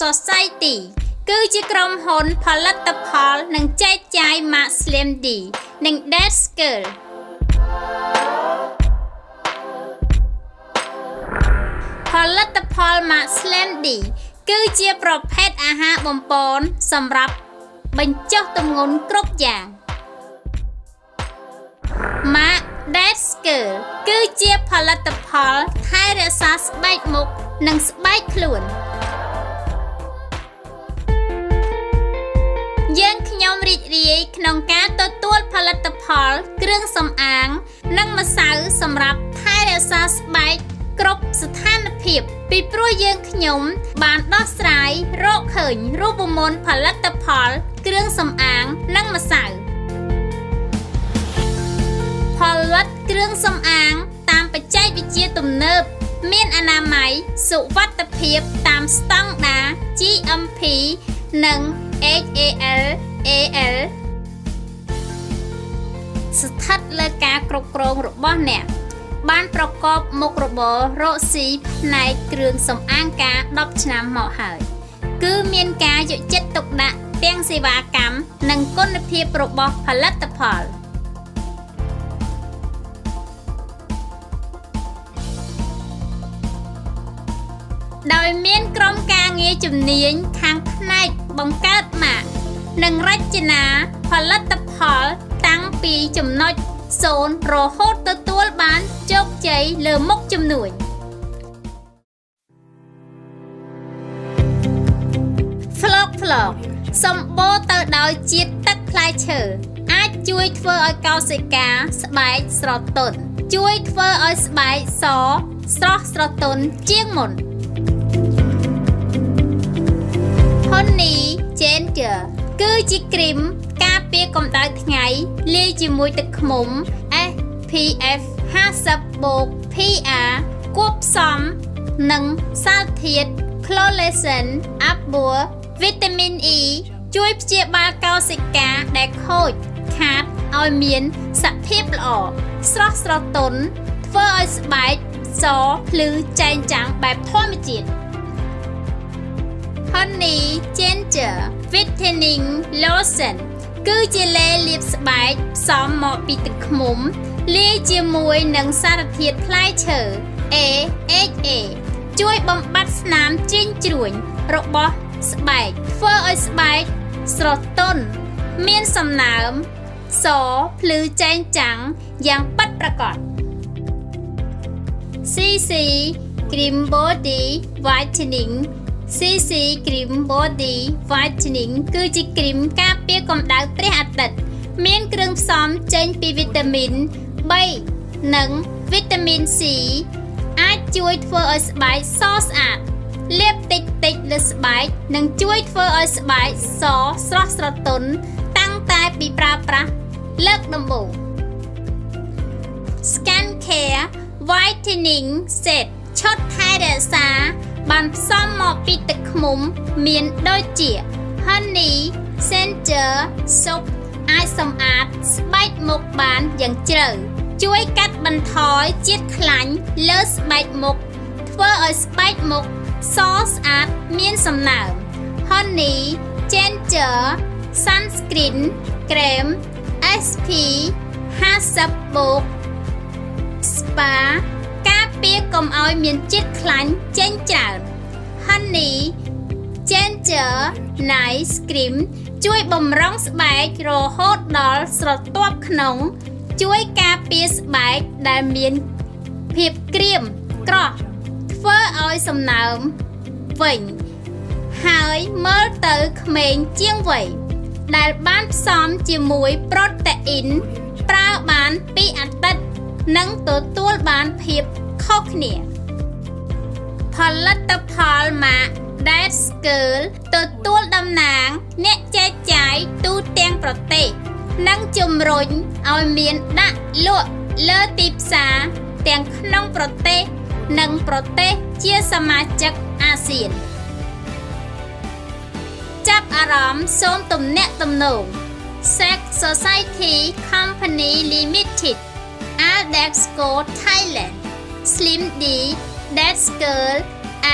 Society គឺជាក្រុមហ៊ុនផលិតផលនិងចែកចាយ Mark Slim D និង Dead Girl ផលិតផល Mark Slim D គឺជាប្រភេទអាហារបំប៉នសម្រាប់បញ្ចុះទម្ងន់គ្រប់យ៉ាង Mark Dead Girl គឺជាផលិតផលថែរក្សាស្បែកមុខនិងស្បែកខ្លួនយើងខ្ញុំរីករាយក្នុងការទទួលផលិតផលគ្រឿងសម្អាងនិងម្សៅសម្រាប់ថែរក្សាស្បែកគ្រប់ស្ថានភាពពីព្រោះយើងខ្ញុំបានដោះស្រាយរកឃើញរូបមន្តផលិតផលគ្រឿងសម្អាងនិងម្សៅផលិតគ្រឿងសម្អាងតាមបច្ចេកវិទ្យាទំនើបមានអនាម័យសុវត្ថិភាពតាមស្តង់ដារ GMP និង HALAL ស្ថិតលើការគ្រប់គ្រងរបស់អ្នកបានប្រកបមុខរបររកស៊ីផ្នែកគ្រឿងសម្អាងការ10ឆ្នាំមកហើយគឺមានការយកចិត្តទុកដាក់ទាំងសេវាកម្មនិងគុណភាពរបស់ផលិតផលដោយមានក្រុមការងារជំនាញខាងផ្នែកបង្កើតម៉ាកនិងរចនាផលិតផលតាំងពីចំណុច0រហូតទទួលបានជោគជ័យលើមុខជំនួញFlog សម្បូរទៅដោយជាតិទឹកផ្លែឈើអាចជួយធ្វើឲ្យកោសិកាស្បែកស្រទន់ជួយធ្វើឲ្យស្បែកសស្រស់ស្រទន់ជាងមុនHoney Ginger គឺជាគ្រីមការពារកម្ដៅថ្ងៃលាយជាមួយទឹកឃ្មុំ SPF 50+ PR គួបផ្សំនឹងសារធាតុ Collagen អាប់ប៊័រវីតាមីន E ជួយព្យាបាលកោសិកាដែលខូចខាតឲ្យមានសភាពល្អស្រស់ស្រទន់ធ្វើឲ្យស្បែកសភ្លឺចែងចាំងបែបធម្មជាតិ Honey Ginger Whitening Lotion គឺជាឡេលាបស្បែកផ្សំមកពីទឹកឃ្មុំលាយជាមួយនឹងសារធាតុផ្លែឈើ AHA ជួយបំបត្តិស្នាមជ្រីងជ្រួញរបស់ស្បែកធ្វើឲ្យស្បែកស្រទន់មានសំណើមសភ្លឺចែងចាំងយ៉ាងពិតប្រាកដ CC Cream Body Whitening CC Cream Body Whitening គឺជាគ្រីមការពារកម្ដៅព្រះអាទិត្យមានគ្រឿងផ្សំចេញពីវីតាមីន B និងវីតាមីន C អាចជួយធ្វើឲ្យស្បែកសស្អាតលាបតិចលើស្បែកនិងជួយធ្វើឲ្យស្បែកសស្រស់ស្រទន់តាំងតែពីប្រើប្រាស់លើកដំបូង Skin Care Whitening Set ឈុតថែរក្សាបានផ្សំមកពីទឹកឃ្មុំមានដូចជា Honey Ginger Soap អាចសម្អាតស្បែកមុខបានយ៉ាងជ្រៅជួយកាត់បន្ថយជាតិខ្លាញ់លើស្បែកមុខធ្វើឲ្យស្បែកមុខសស្អាតមានសំណើម Honey Ginger Sunscreen Cream SP 50+ Spa ការពារកុំឲ្យមានជាតិខ្លាញ់ចេញច្រើន Honey Ginger Nice Cream ជួយបំរុងស្បែករហូតដល់ស្រទាប់ក្នុងជួយការពារស្បែកដែលមានភាពក្រៀមក្រោះធ្វើឲ្យសំណើមវិញហើយមើលទៅក្មេងជាងវ័យដែលបានផ្សំជាមួយប្រូតេអ៊ីនប្រើបានពីអាទិត្យនិងទទួលបានភាពខុសគ្នាផលិតផលម៉ាក Dead Girl ទទួលតំណាងអ្នកចែកចាយទូទាំងប្រទេសនិងជំរុញឲ្យមានដាក់លក់លើទីផ្សារទាំងក្នុងប្រទេសនិងប្រទេសជាសមាជិកអាស៊ានចាប់អារម្មណ៍សូមទំនាក់ទំនង Sex Society Company Limited Aldexco Thailand Slim D Dead Girl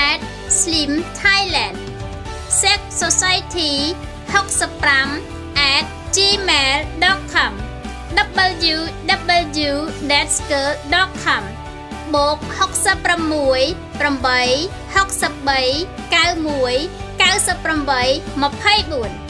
at Slim Thailand sexsociety65@gmail.com www.datskirl.com បូក66 8 63 91 98 24